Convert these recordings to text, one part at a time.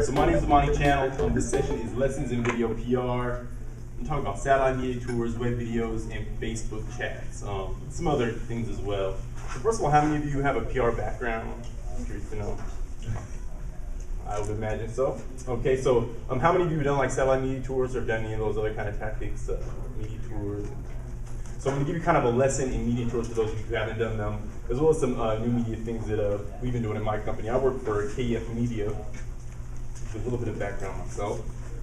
Alright, so my name is Monty Channel. This session is Lessons in Video PR. I'm talking about satellite media tours, web videos, and Facebook chats. Some other things as well. So first of all, how many of you have a PR background? I'm curious to know. I would imagine so. Okay, so how many of you have done like satellite media tours or done any of those other kind of tactics, media tours? So I'm going to give you kind of a lesson in media tours for those of you who haven't done them, as well as some new media things that we've been doing in my company. I work for KEF Media, with a little bit of background myself.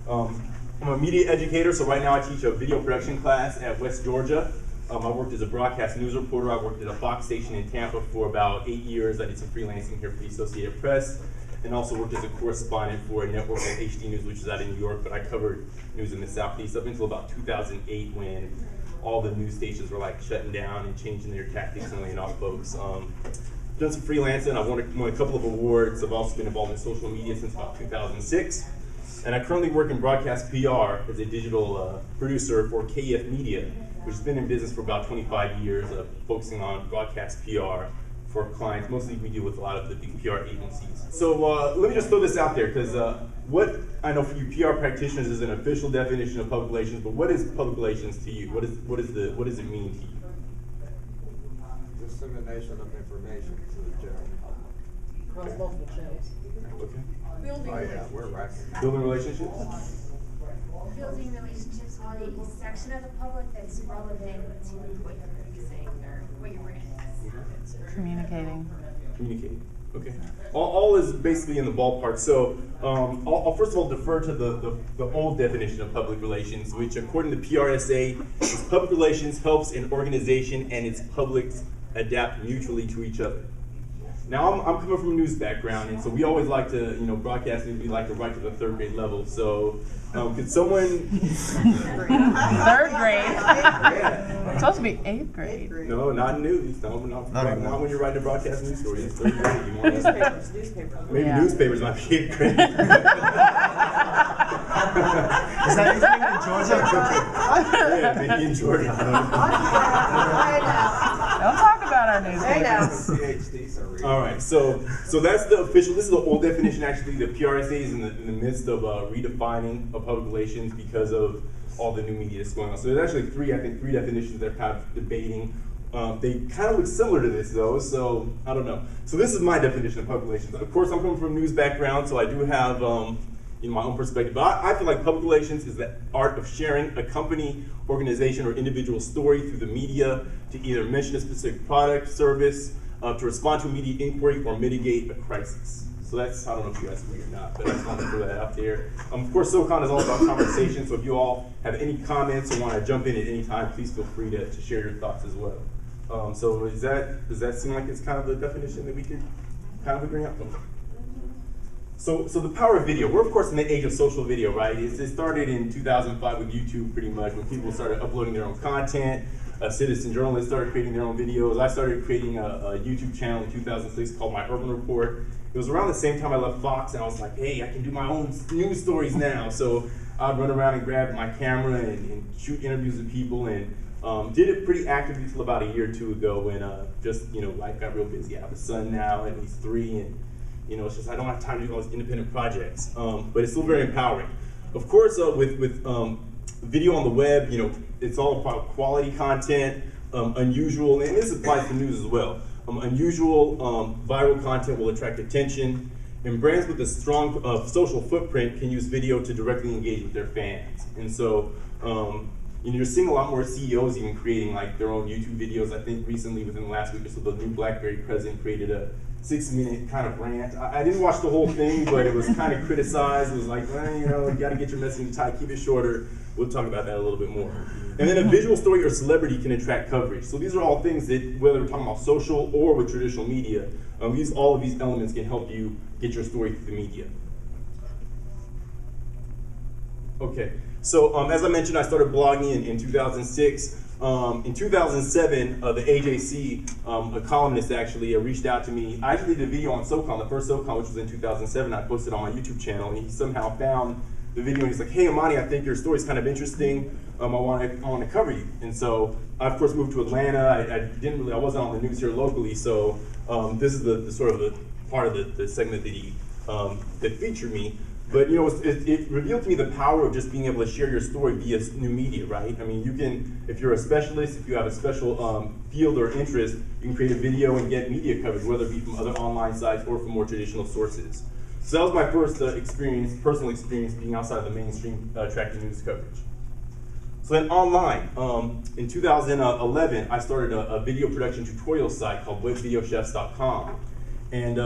I'm a media educator, so right now I teach a video production class at West Georgia. I worked as a broadcast news reporter. I worked at a Fox station in Tampa for about 8 years. I did some freelancing here for the Associated Press, and also worked as a correspondent for a network called HD News, which is out in New York, but I covered news in the Southeast up until about 2008 when all the news stations were like shutting down and changing their tactics and laying off folks. Done some freelancing. I've won a couple of awards. I've also been involved in social media since about 2006. And I currently work in broadcast PR as a digital producer for KEF Media, which has been in business for about 25 years, focusing on broadcast PR for clients. Mostly we deal with a lot of the big PR agencies. So let me just throw this out there, because what I know for you PR practitioners is an official definition of public relations, but what is public relations to you? What does it mean to you? Dissemination of information to the general public. Across multiple channels. Okay. Building Building relationships? building relationships with a section of the public that's relevant to what you're producing or what your brand is. Communicating. Communicating. Okay. All is basically in the ballpark. So I'll first of all defer to the old definition of public relations, which according to PRSA, is public relations helps an organization and its publics adapt mutually to each other. Now I'm coming from a news background, and so we always like to, broadcast news, we like to write to the third grade level. So could someone? Third grade. Yeah. It's supposed to be 8th grade. No, not news. No, not when you're writing a broadcast news story. It's third grade. You want Newspapers. Maybe Yeah. newspapers might be 8th grade. Is that anything in Georgia? Yeah, maybe in Georgia. Don't talk about our newspapers. PhDs are real. All right, so that's the official. This is the old definition. Actually, the PRSA is in the midst of redefining of public relations because of all the new media that's going on. So there's actually three definitions they're kind of debating. They kind of look similar to this though, so I don't know. So this is my definition of public relations. Of course, I'm coming from a news background, so I do have my own perspective. But I feel like public relations is the art of sharing a company, organization, or individual story through the media to either mention a specific product, service, to respond to a media inquiry, or mitigate a crisis. So that's, I don't know if you guys agree or not, but I just wanted to throw that out there. Of course, SoCon is all about conversation, so if you all have any comments or want to jump in at any time, please feel free to share your thoughts as well. So does that seem like it's kind of the definition that we could kind of agree on? Okay. So the power of video. We're of course in the age of social video, right? It started in 2005 with YouTube pretty much, when people started uploading their own content. Citizen journalists started creating their own videos. I started creating a YouTube channel in 2006 called My Urban Report. It was around the same time I left Fox, and I was like, hey, I can do my own news stories now. So I'd run around and grab my camera and shoot interviews with people, and did it pretty actively until about a year or two ago when life got real busy. I have a son now, and he's 3, and it's just I don't have time to do all these independent projects. But it's still very empowering. Of course, with video on the web, it's all about quality content, unusual, and this applies to news as well. Unusual, viral content will attract attention, and brands with a strong social footprint can use video to directly engage with their fans. And so, you're seeing a lot more CEOs even creating like their own YouTube videos. I think recently, within the last week or so, the new BlackBerry president created a 6-minute kind of rant. I didn't watch the whole thing, but it was kind of criticized. It was like, you got to get your messaging tight, keep it shorter. We'll talk about that a little bit more. And then a visual story or celebrity can attract coverage. So these are all things that, whether we're talking about social or with traditional media, all of these elements can help you get your story through the media. Okay, so as I mentioned, I started blogging in 2006. In 2007, the AJC, a columnist actually, reached out to me. I actually did a video on SoCon, the first SoCon, which was in 2007. I posted on my YouTube channel, and he somehow found the video, and he's like, hey, Amani, I think your story's kind of interesting. I want to cover you. And so I, of course, moved to Atlanta. I wasn't on the news here locally, so this is the sort of the part of the segment that he that featured me. But it revealed to me the power of just being able to share your story via new media, right? I mean, you can, if you're a specialist, if you have a special field or interest, you can create a video and get media coverage, whether it be from other online sites or from more traditional sources. So that was my first personal experience being outside of the mainstream tracking news coverage. So then online, in 2011, I started a video production tutorial site called webvideochefs.com. And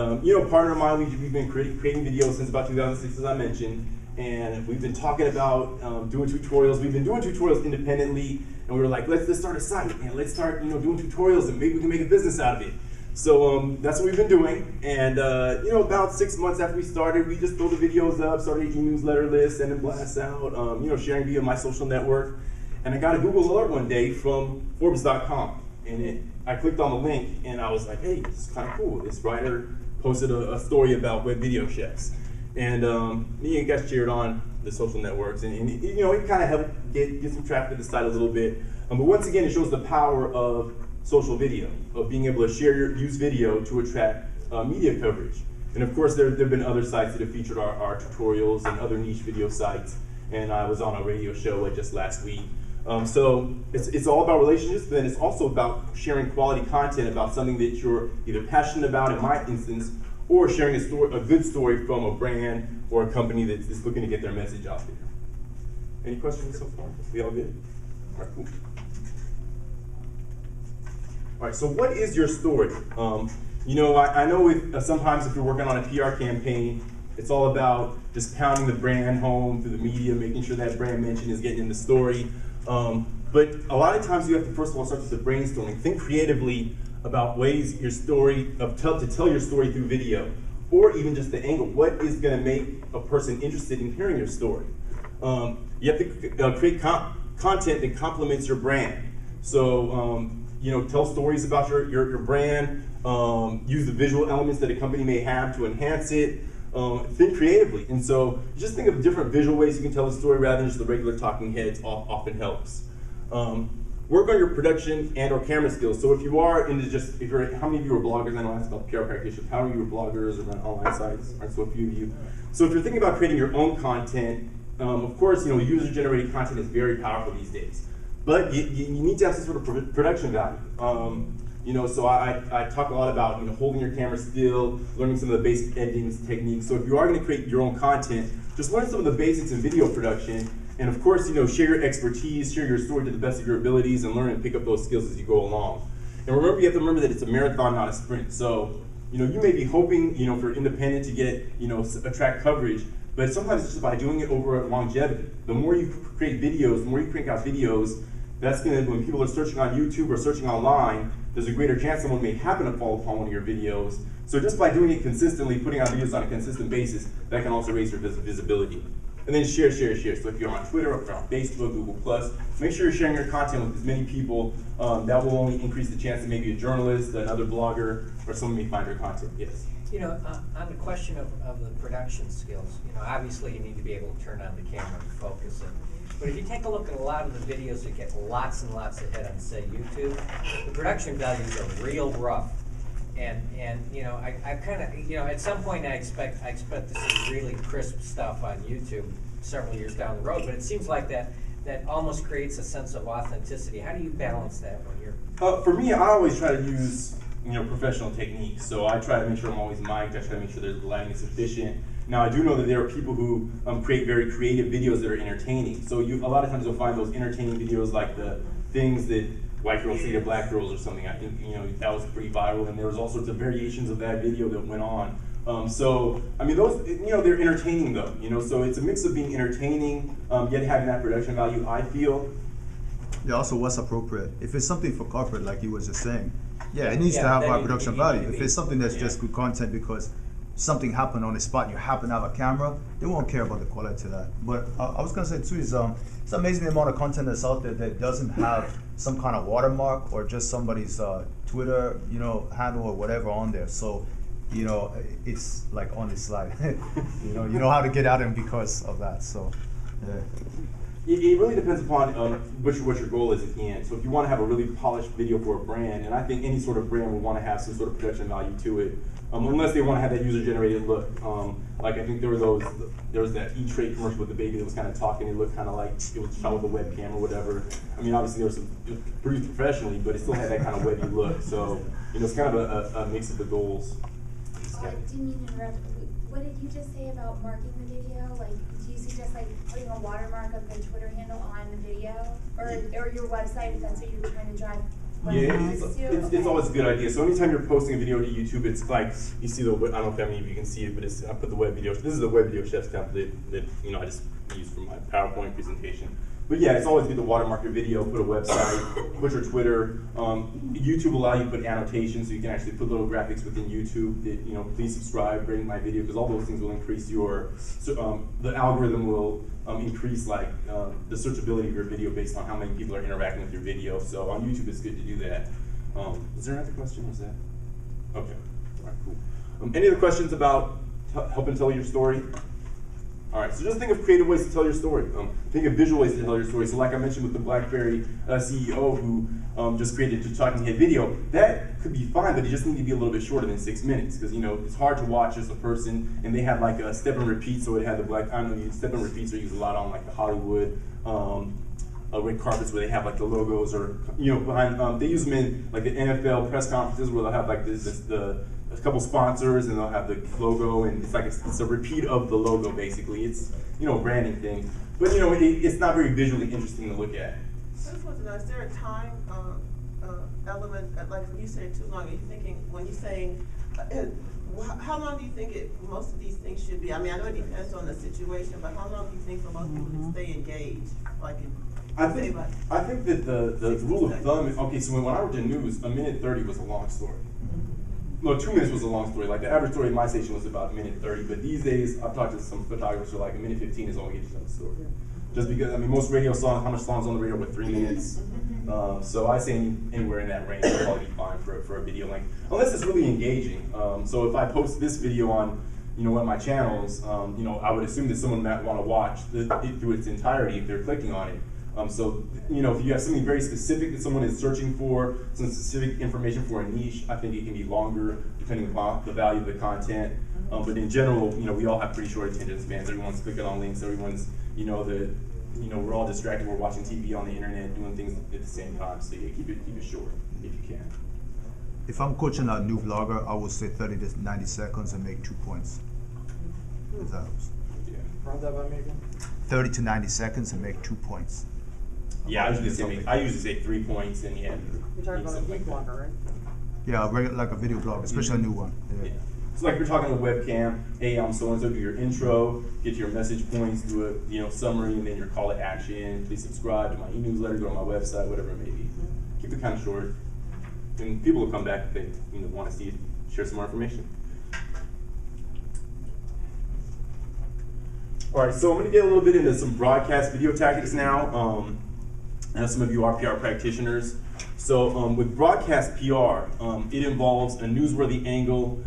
partner of mine, we've been creating videos since about 2006, as I mentioned, and we've been talking about doing tutorials. We've been doing tutorials independently, and we were like, let's start a site, and let's start doing tutorials, and maybe we can make a business out of it. So that's what we've been doing, and about 6 months after we started, we just throw the videos up, started e-newsletter list, sending blasts out, sharing via my social network, and I got a Google alert one day from Forbes.com, and I clicked on the link, and I was like, hey, this is kind of cool. This writer posted a story about web video chefs, and it got shared on the social networks, and it kind of helped get some traffic to the site a little bit. But once again, it shows the power of social video, of being able to use video to attract media coverage. And of course, there have been other sites that have featured our tutorials and other niche video sites, and I was on a radio show just last week. So it's all about relationships, but then it's also about sharing quality content about something that you're either passionate about, in my instance, or sharing a good story from a brand or a company that's looking to get their message out there. Any questions so far? We all good? All right, cool. All right, so what is your story? I know sometimes if you're working on a PR campaign, it's all about just pounding the brand home through the media, making sure that brand mention is getting in the story. But a lot of times you have to first of all start with the brainstorming. Think creatively about ways to tell your story through video, or even just the angle. What is going to make a person interested in hearing your story? You have to create content that complements your brand. So tell stories about your brand. Use the visual elements that a company may have to enhance it. Think creatively, and so just think of different visual ways you can tell a story rather than just the regular talking heads. Often helps. Work on your production and or camera skills. So if you are into how many of you are bloggers? I know I asked about PR practitioners. How many of you are bloggers or run online sites? All right, so a few of you. So if you're thinking about creating your own content, of course, user-generated content is very powerful these days. But you need to have some sort of production value. So I talk a lot about holding your camera still, learning some of the basic editing techniques. So if you are going to create your own content, just learn some of the basics in video production, and of course, share your expertise, share your story to the best of your abilities, and learn and pick up those skills as you go along. And remember, you have to remember that it's a marathon, not a sprint. So you may be hoping if you're independent to get attract coverage, but sometimes it's just by doing it over longevity. The more you create videos, the more you crank out videos, that's going to, when people are searching on YouTube or searching online, there's a greater chance someone may happen to fall upon one of your videos. So just by doing it consistently, putting out videos on a consistent basis, that can also raise your visibility. And then share. So if you're on Twitter, or if you're on Facebook, Google+, make sure you're sharing your content with as many people. That will only increase the chance that maybe a journalist, another blogger, or someone may find your content. Yes? On the question of the production skills, obviously you need to be able to turn on the camera and focus it. But if you take a look at a lot of the videos that get lots and lots of hit on, say, YouTube, the production values are real rough. And I kind of, at some point I expect to see really crisp stuff on YouTube several years down the road. But it seems like that almost creates a sense of authenticity. How do you balance that when you're? For me, I always try to use professional techniques. So I try to make sure I'm always mic'd. I try to make sure the lighting is sufficient. Now I do know that there are people who create very creative videos that are entertaining. So a lot of times you'll find those entertaining videos like the things that white girls say to black girls or something. I think that was pretty viral, and there was all sorts of variations of that video that went on. So I mean, those they're entertaining though. So it's a mix of being entertaining yet having that production value, I feel. Yeah. Also, what's appropriate? If it's something for corporate, like you was just saying, it needs to have high production value. If it's something that's just good content because something happened on the spot, you happen to have a camera, they won't care about the quality of that. But I was gonna say too is it's amazing the amount of content that's out there that doesn't have some kind of watermark or just somebody's Twitter handle or whatever on there. So it's like on the slide. you know how to get at them because of that. So yeah. It really depends upon what your goal is at the end. So if you want to have a really polished video for a brand, and I think any sort of brand will want to have some sort of production value to it, unless they want to have that user-generated look. Like I think there was that E-Trade commercial with the baby that was kind of talking. It looked kind of like it was shot with a webcam or whatever. I mean, obviously it was produced professionally, but it still had that kind of webby look. So it's kind of a mix of the goals. Didn't mean to interrupt. What did you just say about marking the video? Like, do you suggest like putting a watermark of the Twitter handle on the video, or your website if that's what you're trying to drive? Yeah, it's always a good idea. So anytime you're posting a video to YouTube, it's like you see the. I don't know if many of you can see it, but I put the web video. This is the web video chef's template that I just used for my PowerPoint presentation. But yeah, it's always good to watermark your video, put a website, put your Twitter. YouTube will allow you to put annotations, so you can actually put little graphics within YouTube that please subscribe, rate my video, because all those things will increase the algorithm will increase like the searchability of your video based on how many people are interacting with your video. So on YouTube, it's good to do that. Is there another question? Was that okay? All right, cool. Any other questions about helping tell your story? All right, so just think of creative ways to tell your story. Think of visual ways to tell your story. So like I mentioned with the BlackBerry CEO who just created a talking head video, that could be fine, but it just needs to be a little bit shorter than 6 minutes because it's hard to watch as a person, and they had like a step and repeat, so it had step and repeats are used a lot on like the Hollywood red carpets where they have like the logos or behind. They use them in like the NFL press conferences where they'll have like a couple sponsors and they'll have the logo, and it's like it's a repeat of the logo basically. It's a branding thing, but it's not very visually interesting to look at. I just want to know, is there a time element, like when you say too long, are you thinking, when you're saying, how long do you think most of these things should be? I mean, I know it depends on the situation, but how long do you think for most people to stay engaged? I think that the rule of thumb is, okay, so when I worked in news, 1:30 was a long story. No, 2 minutes was a long story. Like the average story in my station was about 1:30, but these days I've talked to some photographers who are like 1:15 is all we get to tell the story. Just because, most radio songs, how much songs on the radio with 3 minutes? So I say anywhere in that range will probably be fine for a video length, unless it's really engaging. So if I post this video on, one of my channels, I would assume that someone might want to watch it through its entirety if they're clicking on it. So if you have something very specific that someone is searching for, some specific information for a niche, I think it can be longer depending upon the value of the content. But in general, we all have pretty short attention spans. Everyone's clicking on links. Everyone's, we're all distracted. We're watching TV on the internet, doing things at the same time. So yeah, keep it short if you can. If I'm coaching a new vlogger, I would say 30 to 90 seconds and make 2 points. If that helps. Yeah. Run that by me again. 30 to 90 seconds and make 2 points. Yeah, I usually say 3 points and yeah. You're talking about a geek blogger, right? Yeah, like a video blog, especially a new one. Yeah. So like you're talking on the webcam, hey, I'm so-and-so, do your intro, get your message points, do a summary, and then your call to action. Please subscribe to my e-newsletter, go to my website, whatever it may be. Keep it kind of short. And people will come back if they want to see it, share some more information. All right, so I'm going to get a little bit into some broadcast video tactics now. I know some of you are PR practitioners. So with broadcast PR, it involves a newsworthy angle,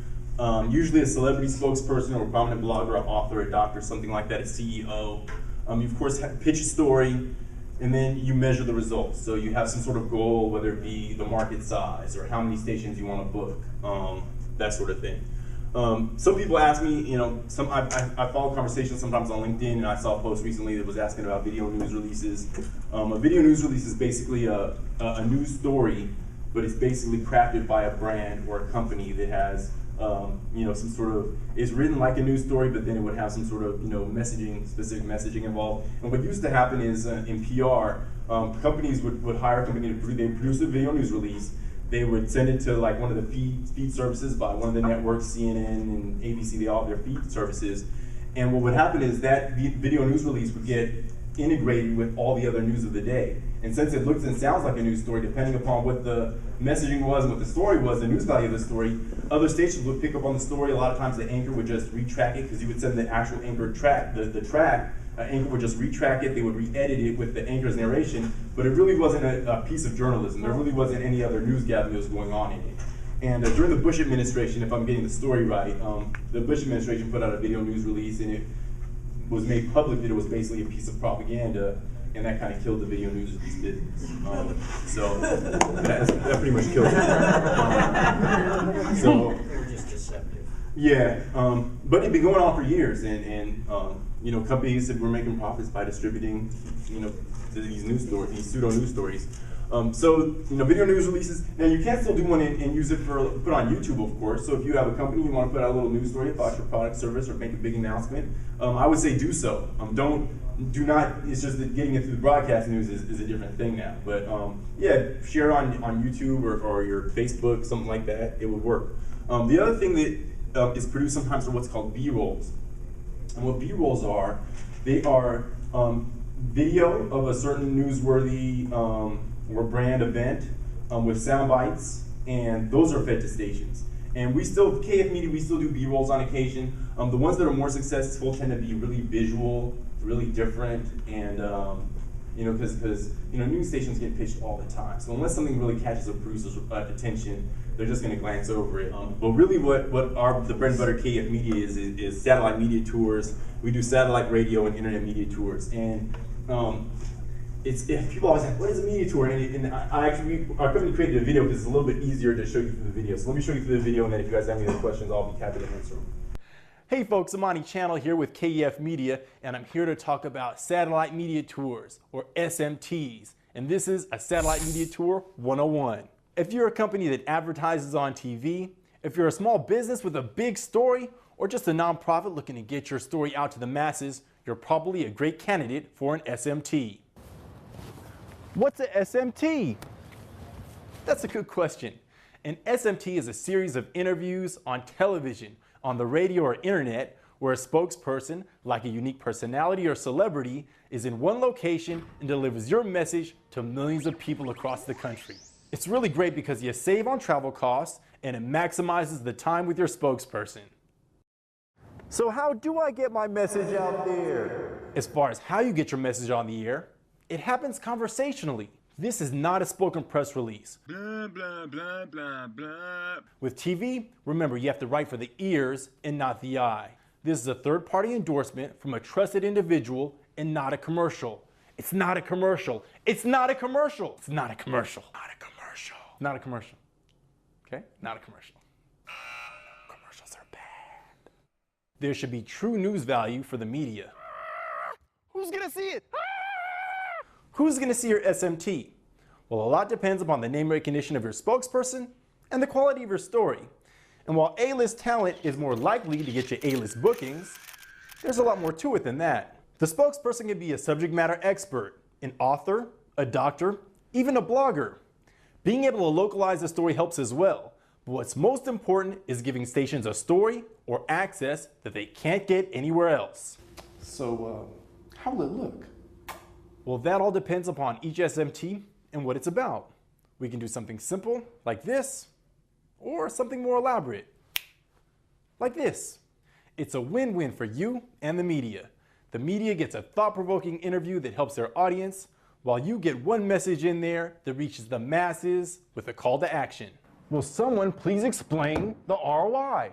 usually a celebrity spokesperson or a prominent blogger, an author, a doctor, something like that, a CEO. You of course pitch a story, and then you measure the results. So you have some sort of goal, whether it be the market size or how many stations you want to book, that sort of thing. Some people ask me, I follow conversations sometimes on LinkedIn, and I saw a post recently that was asking about video news releases. A video news release is basically a news story, but it's basically crafted by a brand or a company that has, some sort of, it's written like a news story, but then it would have some sort of, specific messaging involved. And what used to happen is in PR, companies would hire a company to produce a video news release. They would send it to like one of the feed services by one of the networks, CNN and ABC, they all have their feed services. And what would happen is that video news release would get integrated with all the other news of the day. And since it looks and sounds like a news story, depending upon what the messaging was and what the story was, the news value of the story, other stations would pick up on the story. A lot of times the anchor would just retrack it because you would send the actual anchor track, the track. Anchor would just retrack it, they would re-edit it with the anchor's narration, but it really wasn't a piece of journalism. There really wasn't any other news gathering that was going on in it. And during the Bush administration, if I'm getting the story right, the Bush administration put out a video news release, and it was made public that it was basically a piece of propaganda and that kind of killed the video news release business. So that pretty much killed it. So They were just deceptive. yeah, but it'd been going on for years, and you know, companies that were making profits by distributing, you know, these news stories, these pseudo news stories. So, you know, video news releases, now you can still do one and use it for, put on YouTube, of course. So if you have a company, you want to put out a little news story about your product, service, or make a big announcement, I would say do so. Do not, it's just that getting it through the broadcast news is a different thing now. But yeah, share on YouTube or your Facebook, something like that, it would work. The other thing that is produced sometimes are what's called B-rolls. And what B-rolls are, they are video of a certain newsworthy or brand event with sound bites, and those are fed to stations. And we still, KF Media, we still do B-rolls on occasion. The ones that are more successful tend to be really visual, really different, and you know, because you know, news stations get pitched all the time. So unless something really catches a producer's attention, they're just going to glance over it. But really, what the bread and butter KF Media is satellite media tours. We do satellite radio and internet media tours, and people always ask, what is a media tour? And I actually, our company created a video because it's a little bit easier to show you through the video. So let me show you through the video, and then if you guys have any other questions, I'll be happy to answer them. Hey folks, Amani Channel here with KEF Media, and I'm here to talk about Satellite Media Tours, or SMTs. And this is a Satellite Media Tour 101. If you're a company that advertises on TV, if you're a small business with a big story, or just a nonprofit looking to get your story out to the masses, you're probably a great candidate for an SMT. What's a SMT? That's a good question. An SMT is a series of interviews on television, on the radio or internet, where a spokesperson, like a unique personality or celebrity, is in one location and delivers your message to millions of people across the country. It's really great because you save on travel costs and it maximizes the time with your spokesperson. So how do I get my message out there? As far as how you get your message on the air, it happens conversationally. This is not a spoken press release. Blah, blah, blah, blah, blah. With TV, remember you have to write for the ears and not the eye. This is a third-party endorsement from a trusted individual and not a commercial. It's not a commercial. It's not a commercial. It's not a commercial. Not a commercial. Not a commercial. Okay? Not a commercial. Commercials are bad. There should be true news value for the media. Who's gonna see it? Who's going to see your SMT? Well, a lot depends upon the name recognition of your spokesperson and the quality of your story. And while A-list talent is more likely to get you A-list bookings, there's a lot more to it than that. The spokesperson can be a subject matter expert, an author, a doctor, even a blogger. Being able to localize a story helps as well. But what's most important is giving stations a story or access that they can't get anywhere else. So, how will it look? Well, that all depends upon each SMT and what it's about. We can do something simple, like this, or something more elaborate, like this. It's a win-win for you and the media. The media gets a thought-provoking interview that helps their audience, while you get one message in there that reaches the masses with a call to action. Will someone please explain the ROI?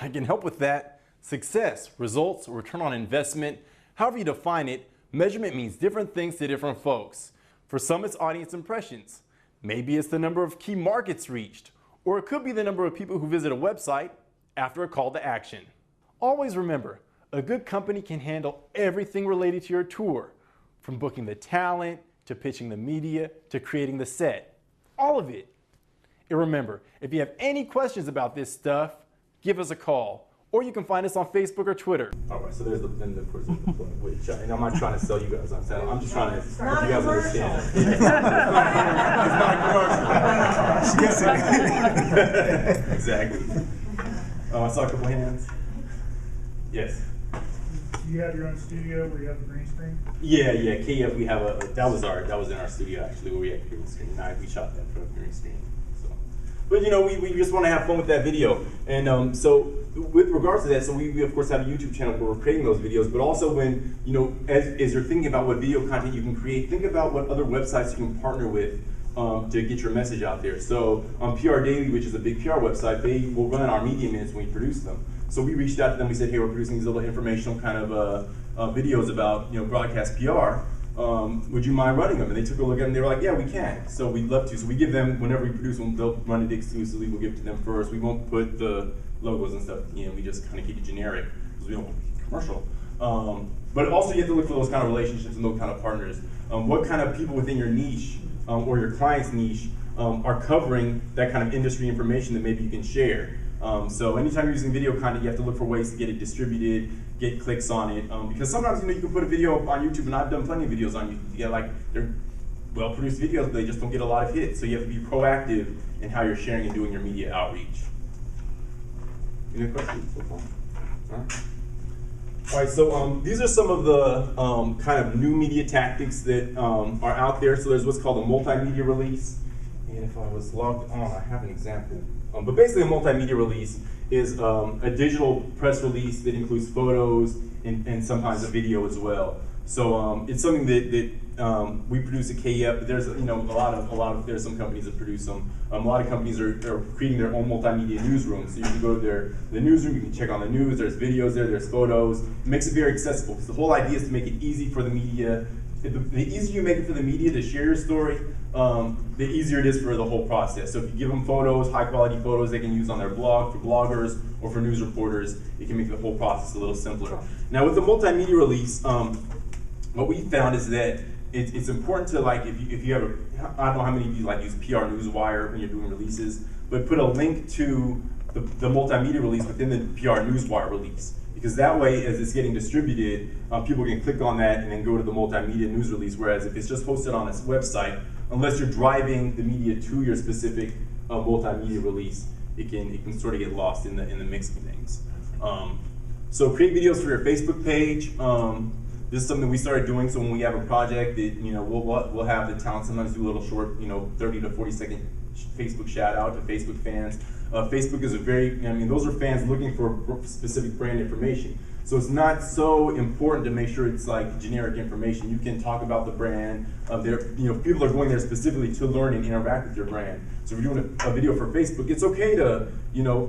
I can help with that. Success, results, return on investment, however you define it, measurement means different things to different folks. For some, it's audience impressions. Maybe it's the number of key markets reached, or it could be the number of people who visit a website after a call to action. Always remember, a good company can handle everything related to your tour, from booking the talent, to pitching the media, to creating the set. All of it. And remember, if you have any questions about this stuff, give us a call. Or you can find us on Facebook or Twitter. All right, so there's the plug, which, and I'm not trying to sell you guys on that. I'm just trying to, if you guys understand. It's not a commercial. Exactly. I saw a couple hands. Yes. Do you have your own studio where you have the green screen? Yeah, KF, we have that was in our studio actually, where we had green screen. We shot that for a green screen. But you know, we just want to have fun with that video. And so with regards to that, so we of course have a YouTube channel where we're creating those videos, but also when, you know, as you're thinking about what video content you can create, think about what other websites you can partner with to get your message out there. So PR Daily, which is a big PR website, they will run our media minutes when we produce them. So we reached out to them, we said, hey, we're producing these little informational kind of videos about broadcast PR. Would you mind running them? And they took a look at them and they were like, yeah, we can. So we'd love to. So we give them, whenever we produce them, they'll run it exclusively. We'll give it to them first. We won't put the logos and stuff, we just kind of keep it generic because we don't want to be commercial. But also you have to look for those kind of relationships and those kind of partners. What kind of people within your niche or your client's niche are covering that kind of industry information that maybe you can share. So anytime you're using video content, you have to look for ways to get it distributed, get clicks on it. Because sometimes you can put a video up on YouTube, and I've done plenty of videos on YouTube. You get they're well-produced videos, but they just don't get a lot of hits. So you have to be proactive in how you're sharing and doing your media outreach. Any questions so far? All right, so these are some of the kind of new media tactics that are out there. So there's what's called a multimedia release. And if I was logged on, I have an example. But basically a multimedia release is a digital press release that includes photos and sometimes a video as well. So it's something that we produce at KEF, but there's there's some companies that produce them. A lot of companies are creating their own multimedia newsrooms. So you can go to the newsroom, you can check on the news, there's videos there's photos. It makes it very accessible because the whole idea is to make it easy for the media. The easier you make it for the media to share your story, the easier it is for the whole process. So if you give them photos, high quality photos they can use on their blog for bloggers or for news reporters, it can make the whole process a little simpler. Now with the multimedia release, what we found is that it's important to if you have I don't know how many of you use PR Newswire when you're doing releases, but put a link to the multimedia release within the PR Newswire release. Because that way, as it's getting distributed, people can click on that and then go to the multimedia news release. Whereas if it's just posted on a website, unless you're driving the media to your specific multimedia release, it can sort of get lost in the mix of things. So create videos for your Facebook page. This is something we started doing. So when we have a project that we'll have the talent sometimes do a little short 30 to 40 second Facebook shout out to Facebook fans. Facebook is those are fans looking for specific brand information. So it's not so important to make sure it's generic information. You can talk about the brand. People are going there specifically to learn and interact with your brand. So if you're doing a video for Facebook, it's okay to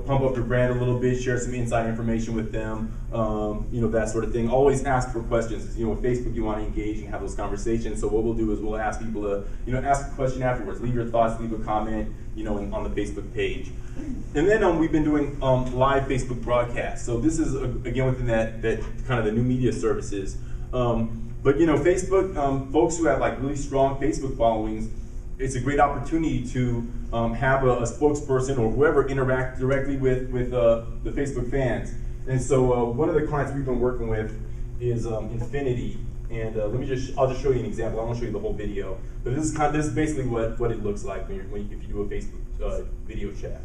pump up your brand a little bit, share some inside information with them, that sort of thing. Always ask for questions. With Facebook, you want to engage and have those conversations. So what we'll do is we'll ask people to ask a question afterwards. Leave your thoughts, leave a comment, on the Facebook page. And then we've been doing live Facebook broadcasts. So this is again within that kind of the new media services. But Facebook, folks who have really strong Facebook followings, it's a great opportunity to have a spokesperson or whoever interact directly with the Facebook fans. And so one of the clients we've been working with is Infinity. And I'll just show you an example. I won't show you the whole video, but this is basically what it looks like if you do a Facebook video chat.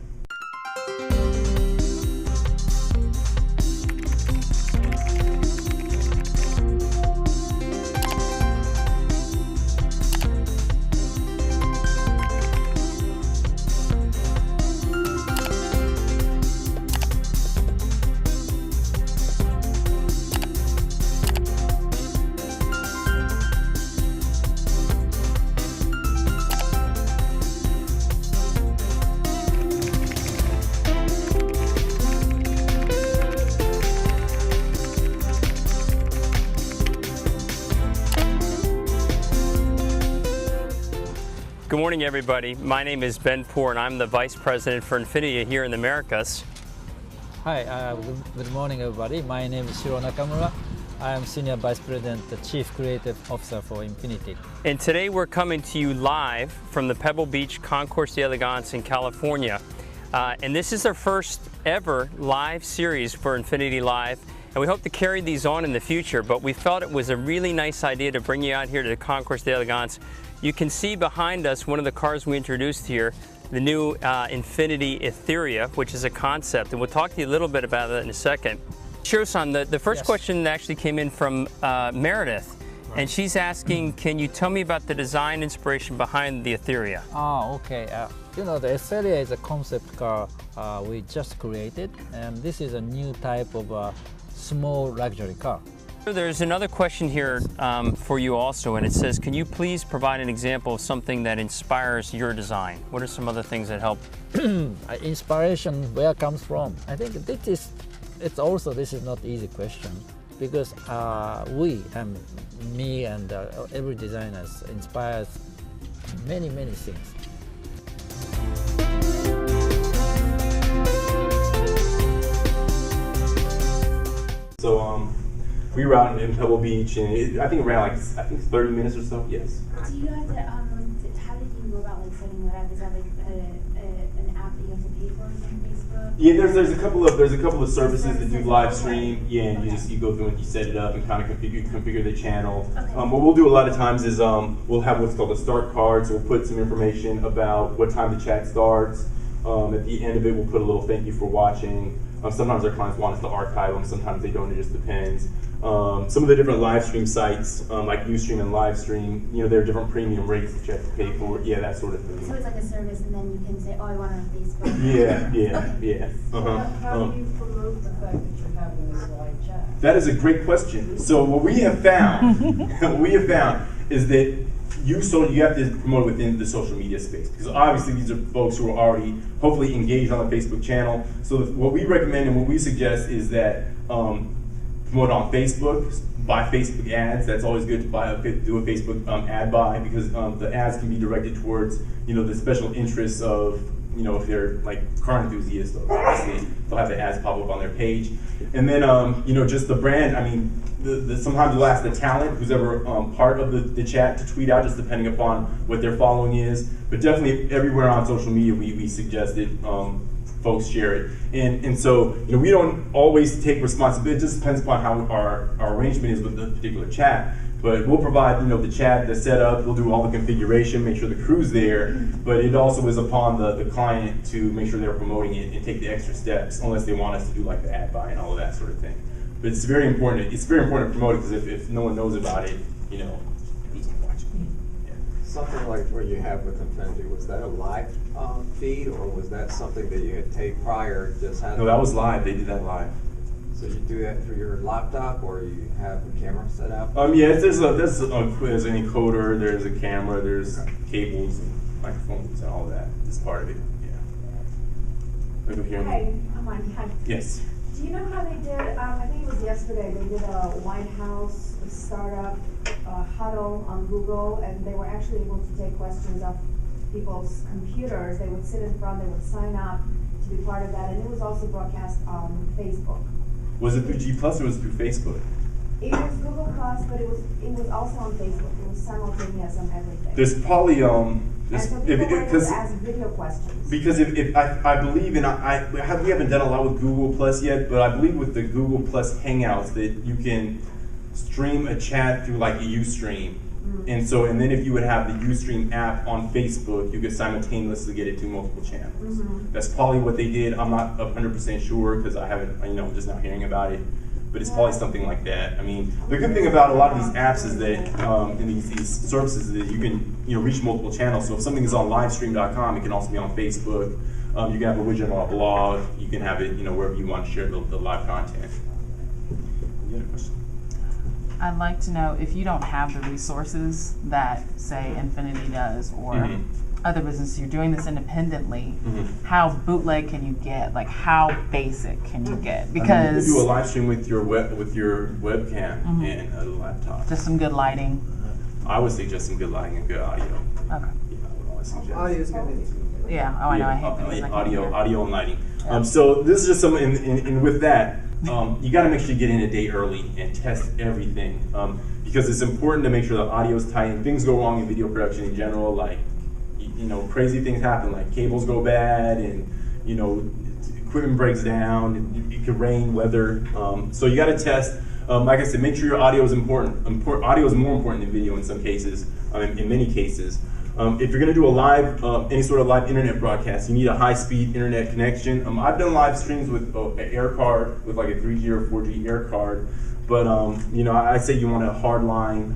Good morning, everybody. My name is Ben Poor, and I'm the Vice President for Infinity here in the Americas. Hi, good morning, everybody. My name is Shiro Nakamura. I am Senior Vice President, the Chief Creative Officer for Infinity. And today we're coming to you live from the Pebble Beach Concours d'Elegance in California. And this is our first ever live series for Infinity Live. And we hope to carry these on in the future, but we felt it was a really nice idea to bring you out here to the Concours d'Elegance. You can see behind us one of the cars we introduced here, the new Infinity Etheria, which is a concept, and we'll talk to you a little bit about that in a second. Shiro-san, the first question actually came in from Meredith, and she's asking, can you tell me about the design inspiration behind the Etheria? Okay. The Etheria is a concept car we just created, and this is a new type of small luxury car. There's another question here for you also, and it says, can you please provide an example of something that inspires your design? What are some other things that help? Inspiration, where it comes from? I think this is not an easy question. because me and every designer inspires many things. So we were out in Pebble Beach, and I think it ran 30 minutes or so. Yes. Do you have to, how did you go about like setting that up? Is that like an app that you have to pay for from Facebook? Yeah, there's a couple of services that do live stream. Yeah, and you go through and you set it up and kind of configure the channel. Okay. What we'll do a lot of times is we'll have what's called a start card. So we'll put some information about what time the chat starts. At the end of it, we'll put a little thank you for watching. Sometimes our clients want us to archive them. Sometimes they don't. It just depends. Some of the different live stream sites, like Ustream and Livestream, there are different premium rates that you have to pay for. Yeah, that sort of thing. So it's like a service, and then you can say, oh, I want it on Facebook. Yeah. How do you promote the fact that you're having this live chat? That is a great question. So what we have found, is that you have to promote within the social media space, because obviously these are folks who are already hopefully engaged on the Facebook channel. So what we recommend and what we suggest is that promote on Facebook, buy Facebook ads. That's always good to do a Facebook ad buy, because the ads can be directed towards the special interests of if they're like car enthusiasts. Obviously they'll have the ads pop up on their page, and then just the brand. I mean, sometimes we'll ask the talent who's ever part of the chat to tweet out, just depending upon what their following is. But definitely everywhere on social media, we suggest that folks share it. And so we don't always take responsibility. It just depends upon how our arrangement is with the particular chat. But we'll provide the chat, the setup. We'll do all the configuration, make sure the crew's there. But it also is upon the client to make sure they're promoting it and take the extra steps, unless they want us to do like the ad buy and all of that sort of thing. But it's very important. It's very important to promote it, because if no one knows about it, who's gonna watch it? Yeah. Something like what you have with Infinity, was that a live feed, or was that something that you had taped prior? No, that was live. They did that live. So you do that through your laptop, or you have a camera set up? Yeah, there's an encoder, there's a camera, there's cables and microphones and all that. It's part of it. Yeah. Over here. Hi, I'm on. Hi. Yes. Do you know how they did, I think it was yesterday, they did a White House startup huddle on Google, and they were actually able to take questions off people's computers. They would sit in front, they would sign up to be part of that, and it was also broadcast on Facebook. Was it through G Plus or was it through Facebook? It was Google Plus, but it was also on Facebook. It was simultaneous on everything. There's probably and so people were able to ask video questions. Because if I believe we haven't done a lot with Google Plus yet, but I believe with the Google Plus Hangouts that you can stream a chat through like a Ustream. And then if you would have the Ustream app on Facebook, you could simultaneously get it to multiple channels. That's probably what they did. I'm not 100% sure, because I haven't, I'm just now hearing about it. But it's probably something like that. I mean, the good thing about a lot of these apps is that, and these services, is that you can reach multiple channels. So if something is on livestream.com, it can also be on Facebook. You can have a widget on a blog. You can have it wherever you want to share the live content. You had a question? I'd like to know, if you don't have the resources that, say, Infinity does, or other businesses, you're doing this independently, how bootleg can you get? Like, how basic can you get? Because you can do a live stream with your webcam and a laptop. Just some good lighting. I would say just some good lighting and good audio. Okay. Audio is going to be. Yeah. Oh, I know. I hate things like audio and lighting. So this is just some, and with that, you got to make sure you get in a day early and test everything, because it's important to make sure the audio is tight. And things go wrong in video production in general, like crazy things happen, like cables go bad, and equipment breaks down, and it could rain, weather. So you got to test. Like I said, make sure your audio is important. Audio is more important than video in some cases, in many cases. If you're going to do a live, any sort of live internet broadcast, you need a high-speed internet connection. I've done live streams with an air card, with like a 3G or 4G air card, but I say you want a hardline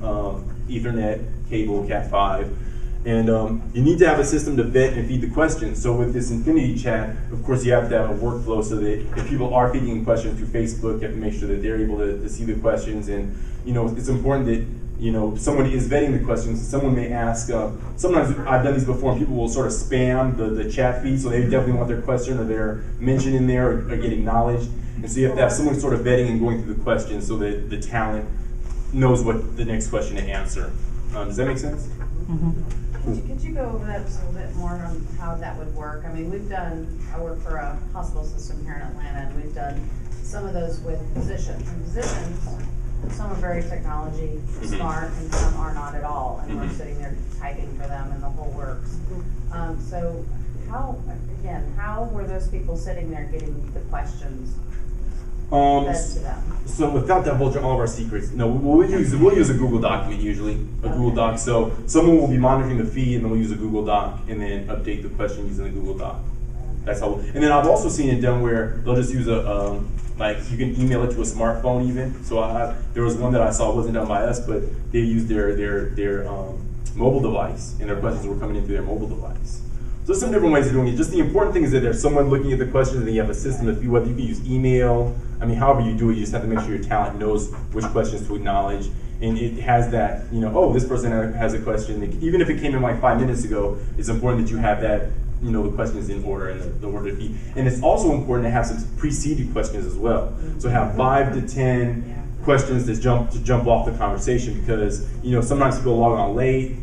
Ethernet cable, Cat5, and you need to have a system to vet and feed the questions. So with this Infinity chat, of course, you have to have a workflow so that if people are feeding questions through Facebook, you have to make sure that they're able to see the questions. And it's important that you know, someone is vetting the questions. Someone may ask, sometimes I've done these before, and people will sort of spam the chat feed, so they definitely want their question or their mention in there or get acknowledged. And so you have to have someone sort of vetting and going through the questions so that the talent knows what the next question to answer. Does that make sense? Could you go over that just a little bit more on how that would work? I mean, I work for a hospital system here in Atlanta, and we've done some of those with physicians. And physicians, some are very technology smart and some are not at all. And we're sitting there typing for them and the whole works. So how were those people sitting there getting the questions fed to them? So without divulging all of our secrets, no, we'll use a Google document usually, Google Doc. So someone will be monitoring the feed, and then we'll use a Google Doc and then update the question using the Google Doc. That's how. And then I've also seen it done where they'll just use a like you can email it to a smartphone even. So there was one that I saw, it wasn't done by us, but they used their mobile device, and their questions were coming in through their mobile device. So there's some different ways of doing it. Just the important thing is that there's someone looking at the questions, and then you have a system of whether you can use email. I mean, however you do it, you just have to make sure your talent knows which questions to acknowledge. And it has that, you know, oh, this person has a question. Even if it came in like 5 minutes ago, it's important that you have that, you know, the questions in order and the order to be. And it's also important to have some preceded questions as well. So have 5 to 10 questions that jump off the conversation, because, you know, sometimes people log on late.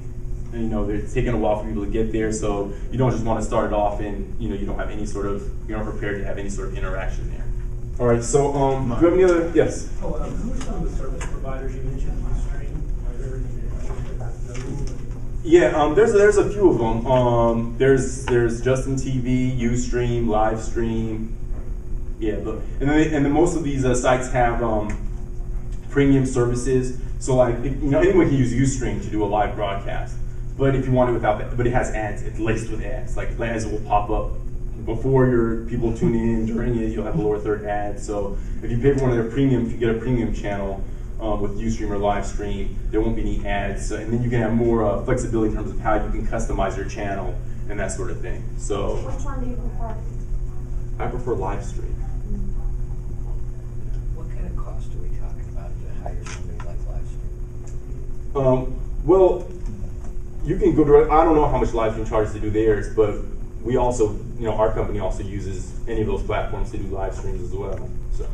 And, you know, it's taking a while for people to get there, so you don't just want to start it off and, you know, you don't have any sort of, you're not prepared to have any sort of interaction there. All right, so do you have any other? Yes. Who are some of the service providers you mentioned? Yeah, there's a few of them. There's Justin TV, Ustream, Livestream. Yeah, and then most of these sites have premium services. So like, anyone can use Ustream to do a live broadcast. But if you want it without that, but it has ads. It's laced with ads. Like ads will pop up before your people tune in. During it, you'll have a lower third ad. So if you pay for one of their premium, if you get a premium channel with Ustream or Livestream, there won't be any ads. And then you can have more flexibility in terms of how you can customize your channel and that sort of thing. So Which one do you prefer? I prefer Livestream. What kind of cost are we talking about to hire somebody like Livestream? Well, you can go direct. I don't know how much Livestream charges to do theirs, but we also, our company also uses any of those platforms to do live streams as well. So.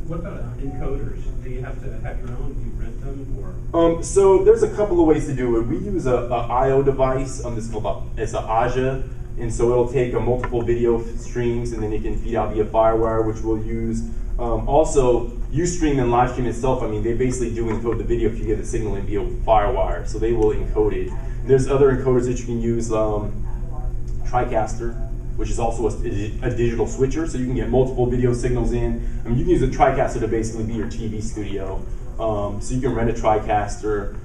What about encoders? Do you have to have your own? Do you rent them, or? So there's a couple of ways to do it. We use a I/O device. It's a Aja, and so it'll take multiple video streams, and then it can feed out via FireWire, which we'll use. Also, Ustream and Livestream itself, I mean, they basically do encode the video if you get the signal in via FireWire, so they will encode it. There's other encoders that you can use, Tricaster, which is also a digital switcher, so you can get multiple video signals in. I mean, you can use a Tricaster to basically be your TV studio. So you can rent a Tricaster,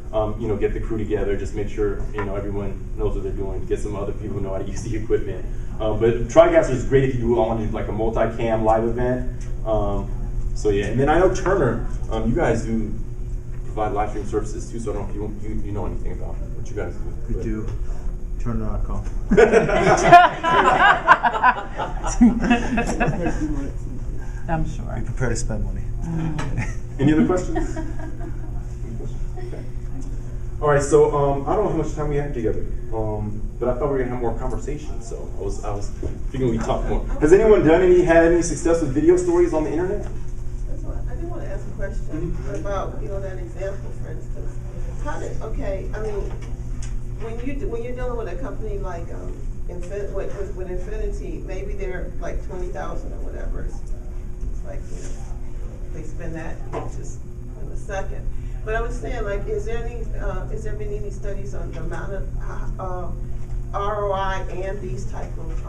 get the crew together, just make sure everyone knows what they're doing, get some other people who know how to use the equipment. But Tricaster is great if you want to do like a multi-cam live event. So yeah, and then I know Turner, you guys do provide live stream services too, so I don't know if you know anything about what you guys do. We do. Turner.com. I'm sure. Be prepared to spend money. Any other questions? Okay. All right, so I don't know how much time we have together, but I thought we were gonna have more conversation. So I was thinking we'd talk more. Has anyone had any success with video stories on the internet? I did want to ask a question about that example, for instance. When you're dealing with a company like with Infinity, maybe they're like 20,000 or whatever. It's like they spend that just in a second. But I was saying, like, is there been any studies on the amount of ROI and these type of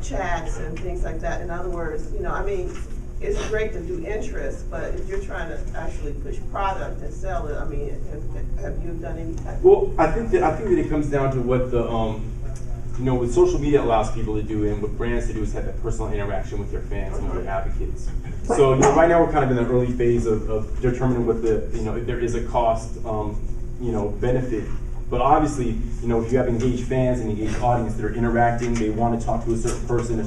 chats and things like that? In other words, it's great to do interest, but if you're trying to actually push product and sell it, have you done any type? Well, I think that it comes down to what the what social media allows people to do, and what brands to do is have that personal interaction with their fans and with their advocates. So right now we're kind of in the early phase of determining what if there is a cost benefit But obviously, if you have engaged fans and engaged audience that are interacting, they want to talk to a certain person,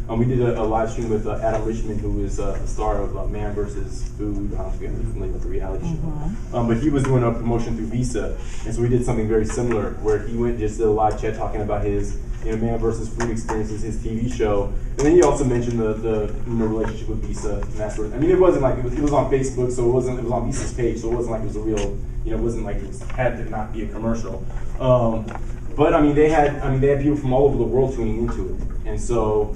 we did a live stream with Adam Richmond, who is a star of Man vs. Food. I don't know if you're familiar with the reality show. But he was doing a promotion through Visa, and so we did something very similar, where he went just did a live chat talking about his Man vs. Food experiences, his TV show, and then he also mentioned the relationship with Visa and that sort of. I mean, it wasn't like it was on Facebook, so it was on Visa's page, so it wasn't like it was a real, it wasn't like it had to not be a commercial. But I mean, they had people from all over the world tuning into it, and so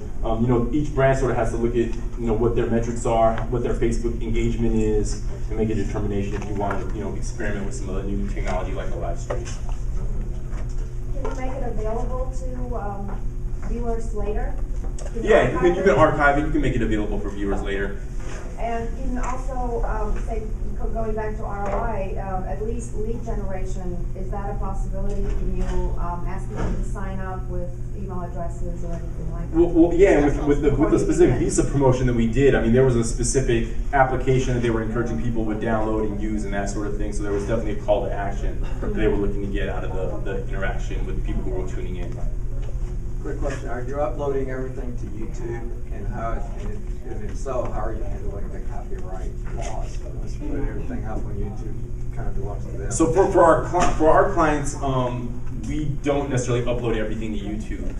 each brand sort of has to look at what their metrics are, what their Facebook engagement is, and make a determination if you want to experiment with some of the new technology like a live stream. Can you make it available to viewers later? Yeah, you can archive it. You can make it available for viewers later. And you can also say, going back to ROI, at least lead generation, is that a possibility? Can you ask them to sign up with email addresses or anything like that? Well yeah, with the specific Visa promotion that we did, I mean, there was a specific application that they were encouraging people to download and use and that sort of thing, so there was definitely a call to action that they were looking to get out of the interaction with the people who were tuning in. Quick question, are you uploading everything to YouTube, and if so, how are you handling the copyright laws? Let's put everything up on YouTube, kind of belongs to them. So for our clients, we don't necessarily upload everything to YouTube.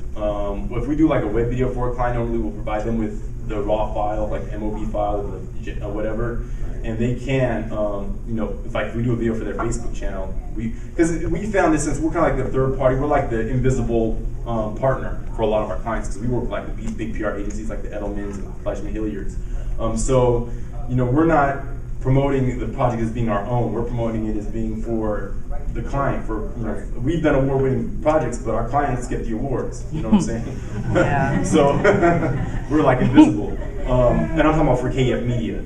If we do like a web video for a client, normally we'll provide them with the raw file, like the MOV file or whatever, and they can, if we do a video for their Facebook channel, because we found this, since we're kind of like the third party, we're like the invisible partner for a lot of our clients, because we work with like the big PR agencies like the Edelmans and Fleischman Hilliards. So we're not promoting the project as being our own. We're promoting it as being for the client. We've done award-winning projects, but our clients get the awards. You know what I'm saying? Yeah. So we're like invisible. And I'm talking about for KF Media.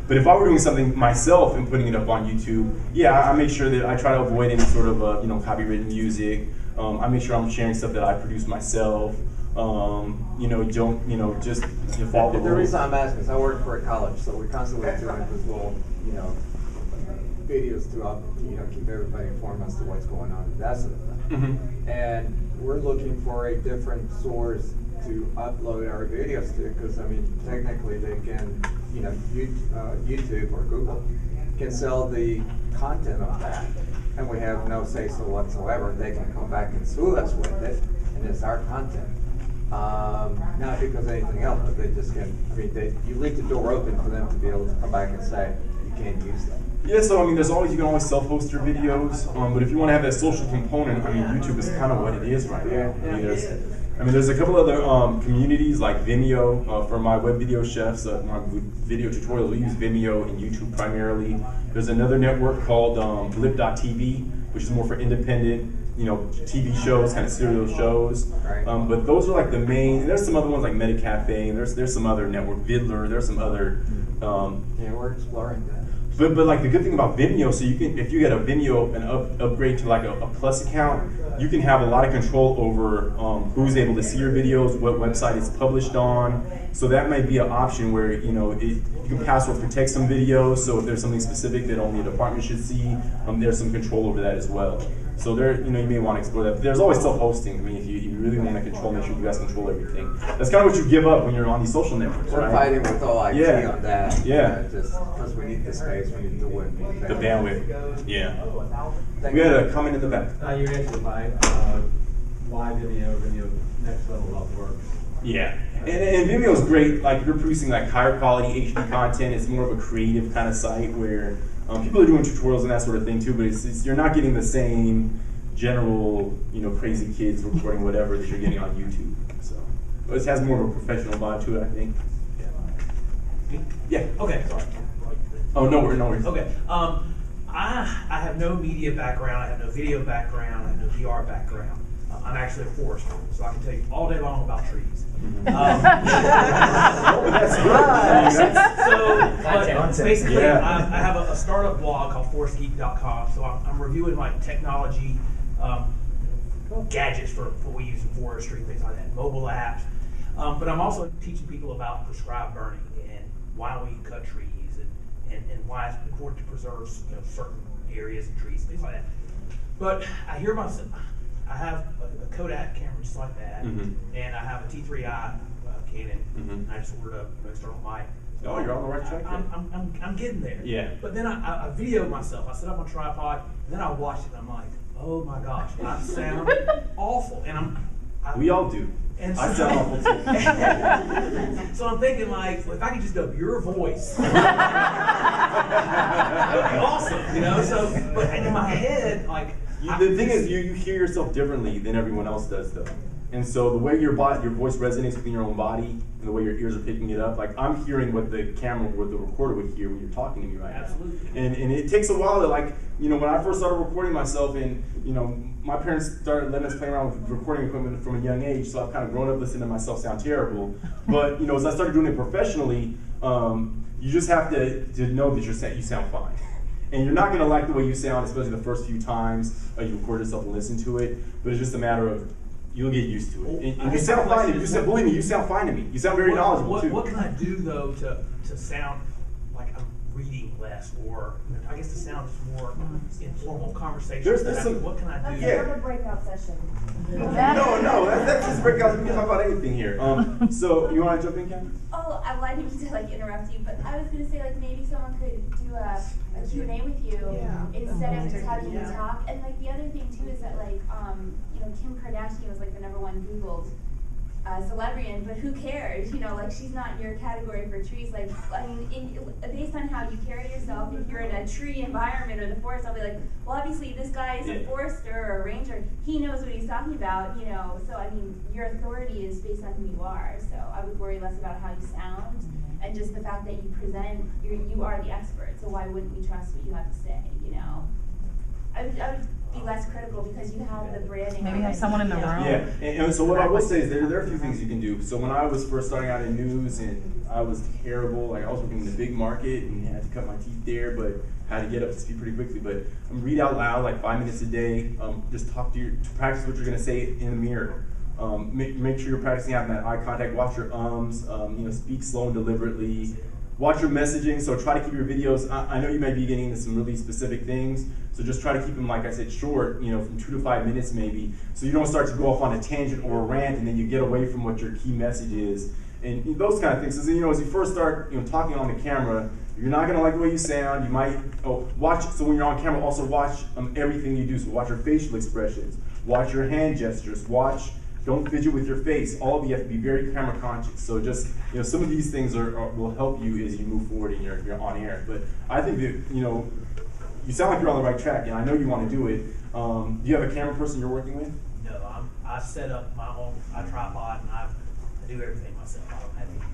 But if I were doing something myself and putting it up on YouTube, yeah, I make sure that I try to avoid any sort of copywritten music. I make sure I'm sharing stuff that I produce myself. Just follow the rules. The reason I'm asking is I work for a college, so we're constantly doing these little, videos to keep everybody informed as to what's going on and that sort of thing. Mm-hmm. And we're looking for a different source to upload our videos to, because technically they can, YouTube or Google can sell the content of that, and we have no say so whatsoever. They can come back and sue us with it, and it's our content. Not because of anything else, but they just can. You leave the door open for them to be able to come back and say you can't use them. Yeah, so you can always self-host your videos, but if you want to have that social component, YouTube is kind of what it is right now. There's a couple other communities like Vimeo for my web video chefs, my video tutorials. We use Vimeo and YouTube primarily. There's another network called Blip.tv, which is more for independent, TV shows, kind of serial shows. Right. But those are like the main. There's some other ones like Metacafe, and there's some other network, Vidler. There's some other. We're exploring that. But like the good thing about Vimeo, so you can, if you get a Vimeo and upgrade to like a Plus account, you can have a lot of control over who's able to see your videos, what website it's published on. So that might be an option where you can password protect some videos. So if there's something specific that only a department should see, there's some control over that as well. So there, you may want to explore that. But there's always self-hosting. If you really want to control, make sure you guys control everything. That's kind of what you give up when you're on these social networks, We're right? fighting with all IT on that. Yeah. Just because we need the space, we need the The bandwidth. Yeah. Thank We had you. a comment in the back. You answered why Vimeo next level up works. Yeah, and Vimeo is great. Like if you're producing like higher quality HD content, it's more of a creative kind of site where people are doing tutorials and that sort of thing too. But you're not getting the same general crazy kids recording whatever that you're getting on YouTube. So it has more of a professional vibe to it, I think. Yeah. Okay. Sorry. Oh, no worries. Okay. I have no media background. I have no video background. I have no VR background. I'm actually a forester, so I can tell you all day long about trees. That's Basically, I have a startup blog called forestgeek.com. So I'm reviewing like technology, gadgets for what we use in forestry, things like that, mobile apps. But I'm also teaching people about prescribed burning and why we cut trees and why it's important to preserve certain areas of trees, things like that. But I hear myself. I have a Kodak camera just like that, and I have a T3i Canon. And I just ordered an external mic. Oh, you're on the right track. I'm getting there. Yeah. But then I videoed myself. I set up my tripod, and then I watched it. And I'm like, oh my gosh, I sound awful, and we all do. And so, I sound awful too. So I'm thinking, like, if I could just dub your voice, that'd be awesome, you know. So, but in my head, like, the thing is, you hear yourself differently than everyone else does, though. And so the way your voice resonates within your own body, and the way your ears are picking it up, like I'm hearing what the camera or the recorder would hear when you're talking to me right now. And it takes a while to, like, you know, when I first started recording myself, and you know, my parents started letting us play around with recording equipment from a young age, so I've kind of grown up listening to myself sound terrible. But you know, as I started doing it professionally, you just have to know that you sound fine. And you're not going to like the way you sound, especially the first few times you record yourself and listen to it. But it's just a matter of you'll get used to it. And you sound fine. Believe me, you sound fine to me. You sound very knowledgeable too. What can I do though to sound like I'm reading less, or I guess to sound more informal conversation? What can I do? Let's have a breakout session. No, that's just breakout. We can talk about anything here. So you want to jump in, Ken? Oh, I didn't mean to like interrupt you, but I was gonna say like maybe someone could do a Q&A with you instead of just having you talk. And like the other thing too is that like you know, Kim Kardashian was like the #1 Googled celebrity, but who cares? You know, like she's not in your category for trees. Like I mean, based on how you carry yourself, if you're in a tree environment or the forest, I'll be like, well, obviously this guy is a forester or a ranger. He knows what he's talking about. You know, so I mean, your authority is based on who you are. So I would worry less about how you sound and just the fact that you present. You are the expert. So why wouldn't we trust what you have to say? You know, I would be less critical because you have the branding. Maybe have someone in the room. Yeah, and so what I will say is there are a few things you can do. So when I was first starting out in news and I was terrible, like I was working in the big market and had to cut my teeth there, but had to get up to speed pretty quickly. But read out loud like 5 minutes a day. Just practice what you're gonna say in the mirror. Make sure you're practicing having that eye contact. Watch your ums. You know, speak slow and deliberately. Watch your messaging, so try to keep your videos, I know you may be getting into some really specific things, so just try to keep them, like I said, short, you know, from 2 to 5 minutes maybe, so you don't start to go off on a tangent or a rant and then you get away from what your key message is, and those kind of things. So, you know, as you first start, you know, talking on the camera, you're not gonna like the way you sound, you might, watch, so when you're on camera, also watch everything you do, so watch your facial expressions, watch your hand gestures, don't fidget with your face. All of you have to be very camera conscious. So just, you know, some of these things will help you as you move forward and you're on air. But I think that, you know, you sound like you're on the right track, and I know you want to do it. Do you have a camera person you're working with? No, I set up my own tripod and I do everything myself. I don't have any help.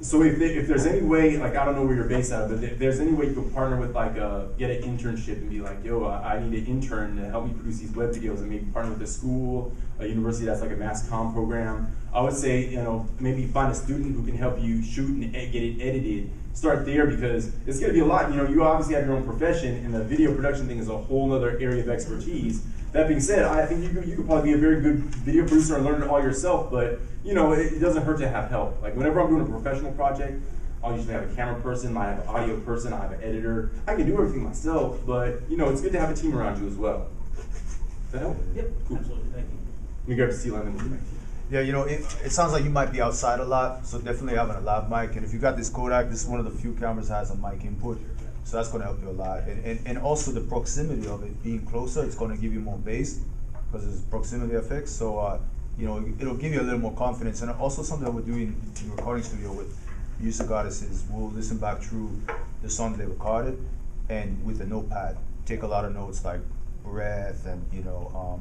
So if there's any way, like I don't know where you're based out of, but if there's any way you can partner with like get an internship and be like, yo, I need an intern to help me produce these web videos, and maybe partner with a school, a university that's like a mass comm program. I would say, you know, maybe find a student who can help you shoot and get it edited. Start there, because it's going to be a lot. You know, you obviously have your own profession, and the video production thing is a whole other area of expertise. That being said, I think you could probably be a very good video producer and learn it all yourself, but you know, it doesn't hurt to have help. Like whenever I'm doing a professional project, I'll usually have a camera person, I have an audio person, I have an editor. I can do everything myself, but you know, it's good to have a team around you as well. Does that help? Yep, cool. Absolutely, thank you. Let me grab the seal and then we'll get back to you. Yeah, you know, it sounds like you might be outside a lot, so definitely having a lav mic. And if you got this Kodak, this is one of the few cameras that has a mic input, so that's going to help you a lot. And also the proximity of it being closer, it's going to give you more bass because it's proximity effects. So you know, it'll give you a little more confidence. And also something that we're doing in the recording studio with user goddesses, we'll listen back through the song they recorded, and with a notepad, take a lot of notes like breath and, you know,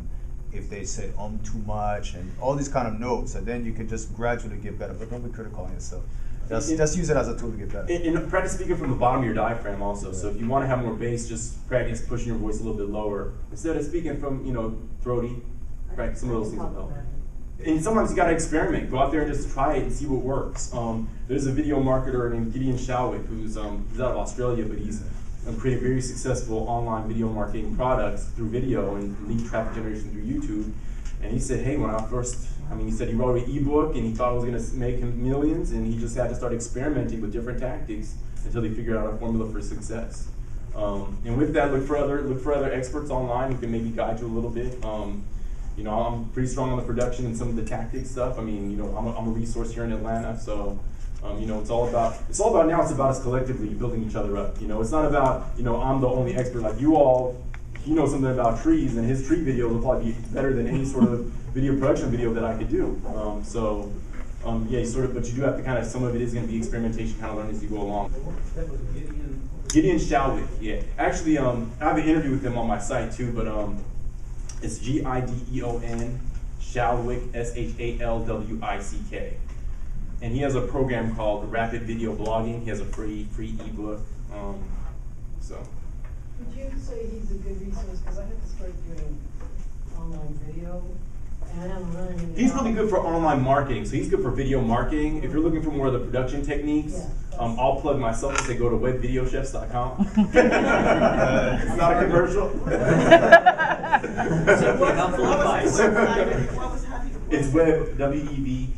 if they said too much and all these kind of notes, and then you can just gradually get better, but don't be critical on yourself. Just use it as a tool to get better. And practice speaking from the bottom of your diaphragm also. So if you want to have more bass, just practice pushing your voice a little bit lower. Instead of speaking from, you know, throaty, practice some of those things will help. And sometimes you got to experiment. Go out there and just try it and see what works. There's a video marketer named Gideon Shalwick who's out of Australia, but he's created very successful online video marketing products through video and lead traffic generation through YouTube. And he said, hey, when I first, he said he wrote an ebook and he thought it was going to make him millions, and he just had to start experimenting with different tactics until he figured out a formula for success. And with that, look for other experts online who can maybe guide you a little bit. You know, I'm pretty strong on the production and some of the tactics stuff. I mean, you know, I'm a resource here in Atlanta, so you know, it's all about now. It's about us collectively building each other up. You know, it's not about, you know, I'm the only expert. Like you all, he knows something about trees, and his tree video will probably be better than any sort of video production video that I could do. Yeah, you sort of, but you do have to kind of, some of it is going to be experimentation, kind of learn as you go along. That was Gideon Shalwick, yeah. Actually, I have an interview with him on my site too, but it's Gideon Shalwick, Shalwick. And he has a program called Rapid Video Blogging. He has a free ebook. So. Would you say he's a good resource? Because I had to start doing online video, and I'm learning. He's really good for online marketing. So he's good for video marketing. If you're looking for more of the production techniques, I'll plug myself and say go to webvideochefs.com. It's not a commercial. It's web, W-E-B,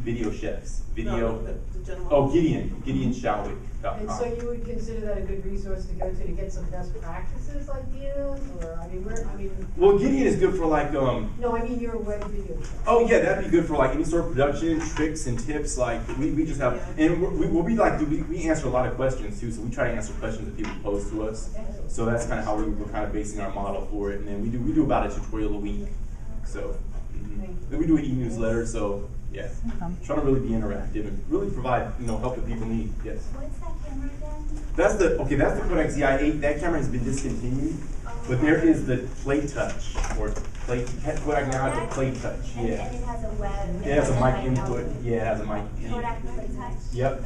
Video Chefs. Video. Gideon Shalwick. And so you would consider that a good resource to go to get some best practices ideas, or Well, Gideon is good for like No, I mean your web video. Oh yeah, that'd be good for like any sort of production tricks and tips. Like we just have, and we answer a lot of questions too. So we try to answer questions that people pose to us. So that's kind of how we're kind of basing our model for it. And then we do about a tutorial a week. So then we do an e-newsletter. So yeah, trying to really be interactive and really provide, you know, help that people need. Yes. What's that camera again? That's the Kodak ZI-8. That camera has been discontinued, but there is the Play Touch Kodak now has a Play Touch. Yeah. And it has a web. It has a mic input. Yeah, it has a mic. Kodak Play Touch. Yep.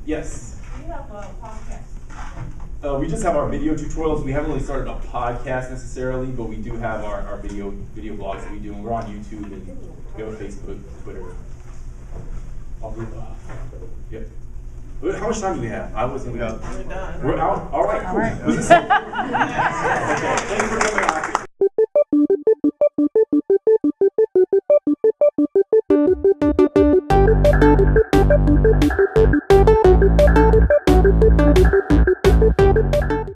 Yes. You have a podcast. We just have our video tutorials. We haven't really started a podcast necessarily, but we do have our video blogs that we do, and we're on YouTube and we have Facebook, Twitter. Yep. How much time do we have? I wasn't. We're done. We're out. All right. Cool. All right. Was this